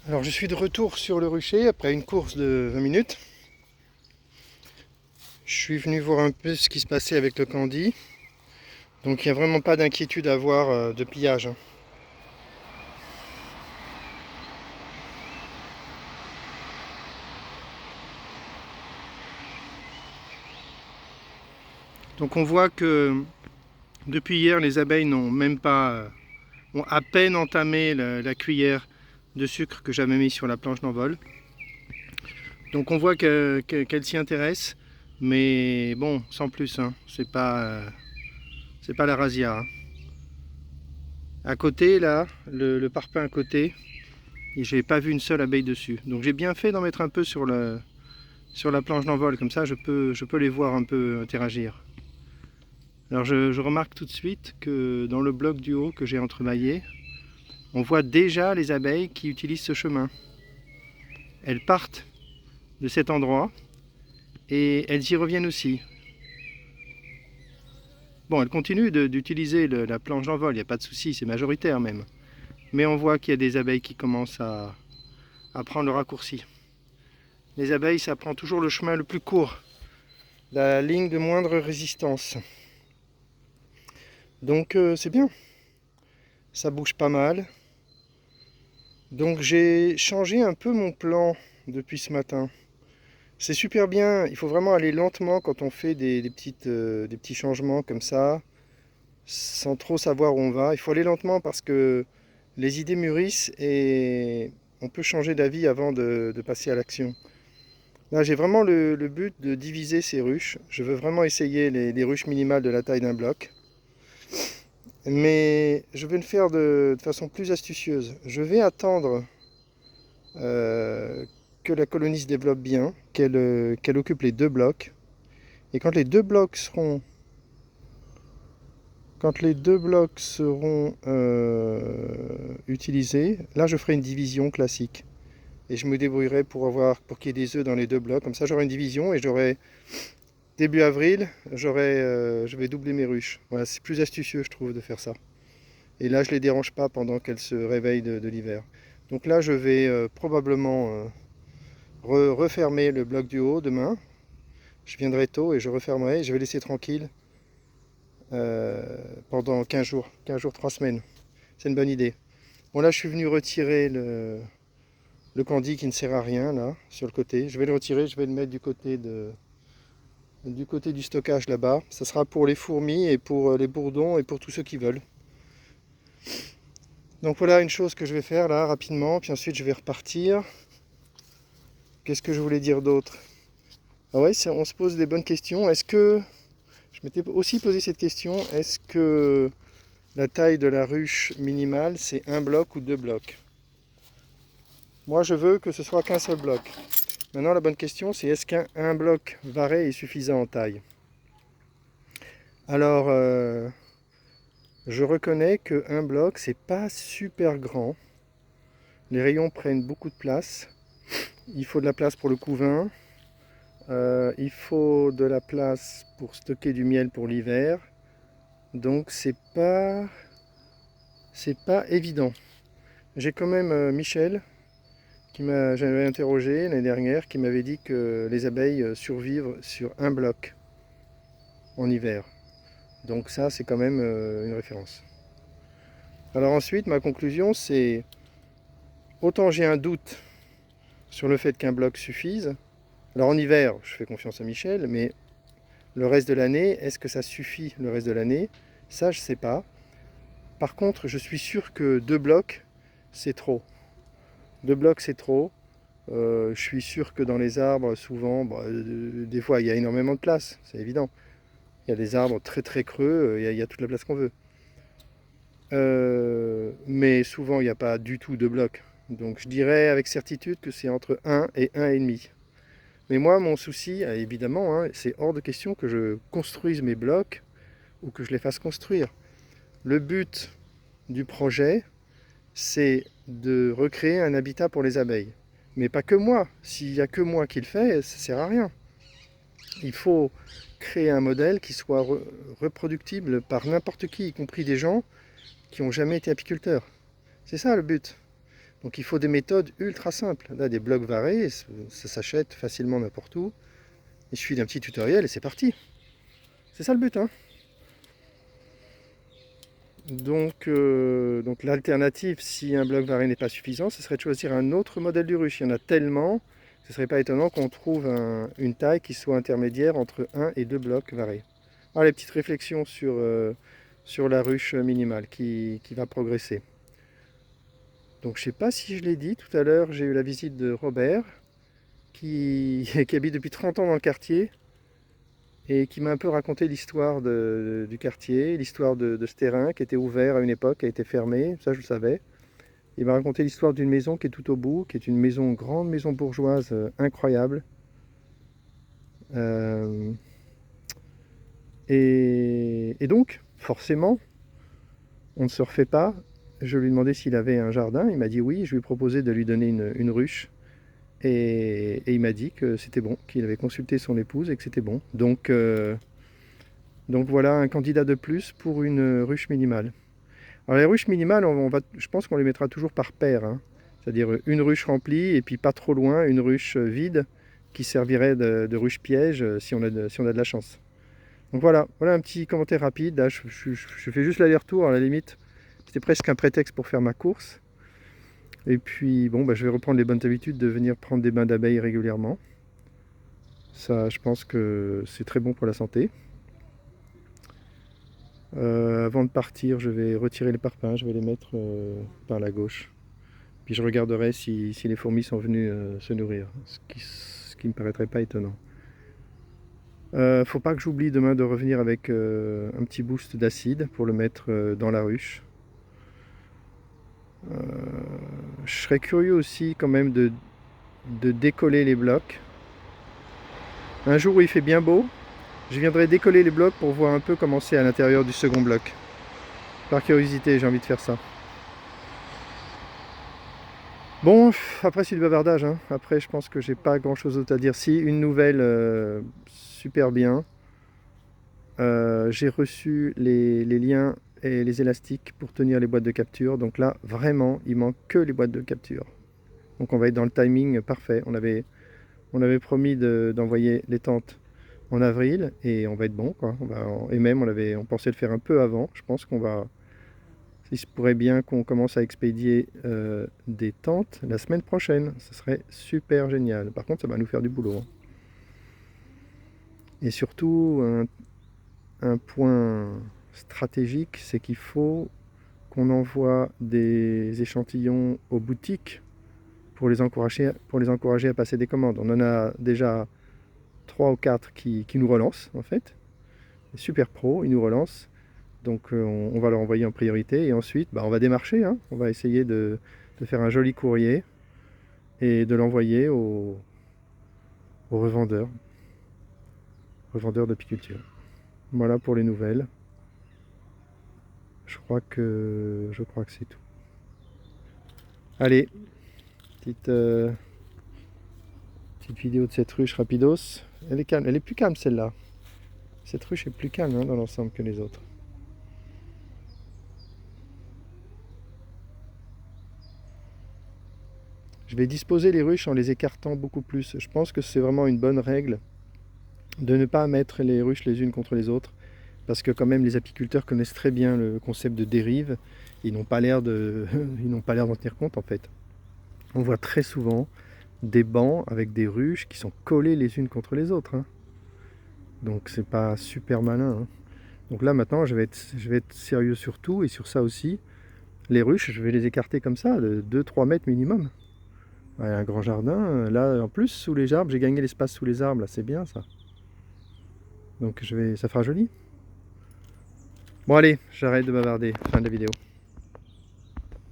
Alors je suis de retour sur le rucher après une course de 20 minutes. Je suis venu voir un peu ce qui se passait avec le candy. Donc il n'y a vraiment pas d'inquiétude à avoir de pillage, hein. Donc on voit que depuis hier les abeilles n'ont même pas, ont à peine entamé la cuillère de sucre que j'avais mis sur la planche d'envol. Donc on voit qu'elles s'y intéressent, mais bon, sans plus, hein. C'est pas la razzia, hein. À côté là, le parpaing à côté, et j'ai pas vu une seule abeille dessus. Donc j'ai bien fait d'en mettre un peu sur la planche d'envol, comme ça je peux les voir un peu interagir. Alors je remarque tout de suite que dans le bloc du haut que j'ai entremaillé, on voit déjà les abeilles qui utilisent ce chemin. Elles partent de cet endroit et elles y reviennent aussi. Bon, elles continuent d'utiliser la planche d'envol, il n'y a pas de souci, c'est majoritaire même. Mais on voit qu'il y a des abeilles qui commencent à prendre le raccourci. Les abeilles, ça prend toujours le chemin le plus court, la ligne de moindre résistance. Donc c'est bien, ça bouge pas mal. Donc j'ai changé un peu mon plan depuis ce matin. C'est super bien, il faut vraiment aller lentement quand on fait des petits changements comme ça, sans trop savoir où on va. Il faut aller lentement parce que les idées mûrissent et on peut changer d'avis avant de passer à l'action. Là, j'ai vraiment le but de diviser ces ruches. Je veux vraiment essayer les ruches minimales de la taille d'un bloc. Mais je vais le faire de façon plus astucieuse. Je vais attendre que la colonie se développe bien, qu'elle occupe les deux blocs. Et quand les deux blocs seront utilisés, là je ferai une division classique. Et je me débrouillerai pour qu'il y ait des œufs dans les deux blocs. Comme ça j'aurai une division et j'aurai début avril, je vais doubler mes ruches. Voilà, c'est plus astucieux je trouve de faire ça. Et là je les dérange pas pendant qu'elles se réveillent de l'hiver. Donc là je vais probablement refermer le bloc du haut demain. Je viendrai tôt et je refermerai. Je vais laisser tranquille pendant 15 jours, 3 semaines. C'est une bonne idée. Bon là je suis venu retirer le candy qui ne sert à rien là, sur le côté. Je vais le retirer, je vais le mettre du côté du stockage là-bas. Ça sera pour les fourmis et pour les bourdons et pour tous ceux qui veulent. Donc voilà une chose que je vais faire là rapidement, puis ensuite je vais repartir. Qu'est-ce que je voulais dire d'autre? Ah ouais, on se pose des bonnes questions. Est-ce que, je m'étais aussi posé cette question, est-ce que la taille de la ruche minimale c'est un bloc ou deux blocs? Moi je veux que ce soit qu'un seul bloc. Maintenant la bonne question c'est est-ce qu'un bloc varé est suffisant en taille? Alors je reconnais qu'un bloc c'est pas super grand. Les rayons prennent beaucoup de place. Il faut de la place pour le couvain. Il faut de la place pour stocker du miel pour l'hiver. Donc c'est pas évident. J'ai quand même Michel j'avais interrogé l'année dernière qui m'avait dit que les abeilles survivent sur un bloc en hiver. Donc ça c'est quand même une référence. Alors ensuite ma conclusion c'est autant j'ai un doute sur le fait qu'un bloc suffise. Alors en hiver je fais confiance à Michel, mais le reste de l'année, est-ce que ça suffit le reste de l'année? Ça je sais pas. Par contre je suis sûr que deux blocs c'est trop. Deux blocs c'est trop. Je suis sûr que dans les arbres, souvent, des fois il y a énormément de place, c'est évident. Il y a des arbres très très creux, il y a toute la place qu'on veut. Mais souvent il n'y a pas du tout de blocs. Donc je dirais avec certitude que c'est entre 1 et 1,5. Mais moi mon souci, évidemment, hein, c'est hors de question que je construise mes blocs ou que je les fasse construire. Le but du projet, c'est de recréer un habitat pour les abeilles. Mais pas que moi. S'il n'y a que moi qui le fais, ça ne sert à rien. Il faut créer un modèle qui soit reproductible par n'importe qui, y compris des gens qui n'ont jamais été apiculteurs. C'est ça le but. Donc il faut des méthodes ultra simples. Là, des blocs varés, ça s'achète facilement n'importe où. Il suffit d'un petit tutoriel et c'est parti. C'est ça le but, hein. Donc l'alternative, si un bloc varé n'est pas suffisant, ce serait de choisir un autre modèle de ruche. Il y en a tellement, ce ne serait pas étonnant qu'on trouve une taille qui soit intermédiaire entre 1 et 2 blocs varés. Alors les petites réflexions sur la ruche minimale qui va progresser. Donc je ne sais pas si je l'ai dit, tout à l'heure j'ai eu la visite de Robert qui habite depuis 30 ans dans le quartier et qui m'a un peu raconté l'histoire du quartier, l'histoire de ce terrain qui était ouvert à une époque, qui a été fermé, ça je le savais. Il m'a raconté l'histoire d'une maison qui est tout au bout, qui est une maison, grande maison bourgeoise, incroyable. Et donc, forcément, on ne se refait pas. Je lui ai demandé s'il avait un jardin, il m'a dit oui, je lui ai proposé de lui donner une ruche. Et il m'a dit que c'était bon, qu'il avait consulté son épouse et que c'était bon. Donc voilà un candidat de plus pour une ruche minimale. Alors les ruches minimales, je pense qu'on les mettra toujours par paire, hein. C'est-à-dire une ruche remplie et puis pas trop loin, une ruche vide qui servirait de ruche piège si on a de la chance. Donc voilà un petit commentaire rapide. Là, je fais juste l'aller-retour, à la limite. C'était presque un prétexte pour faire ma course. Et puis bon, je vais reprendre les bonnes habitudes de venir prendre des bains d'abeilles régulièrement. Ça, je pense que c'est très bon pour la santé. Avant de partir, je vais retirer les parpaings, je vais les mettre par la gauche. Puis je regarderai si les fourmis sont venues se nourrir, ce qui me paraîtrait pas étonnant. Faut pas que j'oublie demain de revenir avec un petit boost d'acide pour le mettre dans la ruche. Je serais curieux aussi quand même de décoller les blocs. Un jour où il fait bien beau, je viendrai décoller les blocs pour voir un peu comment c'est à l'intérieur du second bloc. Par curiosité, j'ai envie de faire ça. Bon, après c'est du bavardage, hein. Après je pense que j'ai pas grand chose d'autre à dire. Si, une nouvelle super bien. J'ai reçu les liens et les élastiques pour tenir les boîtes de capture. Donc là, vraiment, il manque que les boîtes de capture. Donc on va être dans le timing parfait. On avait promis d'envoyer les tentes en avril et on va être bon, quoi. Et même on pensait le faire un peu avant. Je pense il se pourrait bien qu'on commence à expédier des tentes la semaine prochaine. Ce serait super génial. Par contre, ça va nous faire du boulot, hein. Et surtout, un point stratégique, c'est qu'il faut qu'on envoie des échantillons aux boutiques pour les encourager à passer des commandes. On en a déjà 3 ou 4 qui nous relancent, en fait. Les super pros, ils nous relancent. Donc on va leur envoyer en priorité. Et ensuite, on va démarcher, hein. On va essayer de faire un joli courrier et de l'envoyer aux revendeurs d'apiculture. Voilà pour les nouvelles. Je crois que c'est tout. Allez, petite vidéo de cette ruche rapidos. Elle est calme, elle est plus calme celle-là. Cette ruche est plus calme, hein, dans l'ensemble que les autres. Je vais disposer les ruches en les écartant beaucoup plus. Je pense que c'est vraiment une bonne règle de ne pas mettre les ruches les unes contre les autres, parce que quand même les apiculteurs connaissent très bien le concept de dérive. Ils n'ont pas l'air d'en tenir compte, en fait. On voit très souvent des bancs avec des ruches qui sont collées les unes contre les autres, hein. Donc c'est pas super malin, hein. Donc là maintenant je vais être sérieux sur tout et sur ça aussi. Les ruches, je vais les écarter comme ça, de 2-3 mètres minimum. Ouais, un grand jardin, là en plus sous les arbres, j'ai gagné l'espace sous les arbres, là c'est bien ça. Donc ça fera joli. Bon allez, j'arrête de bavarder, fin de la vidéo.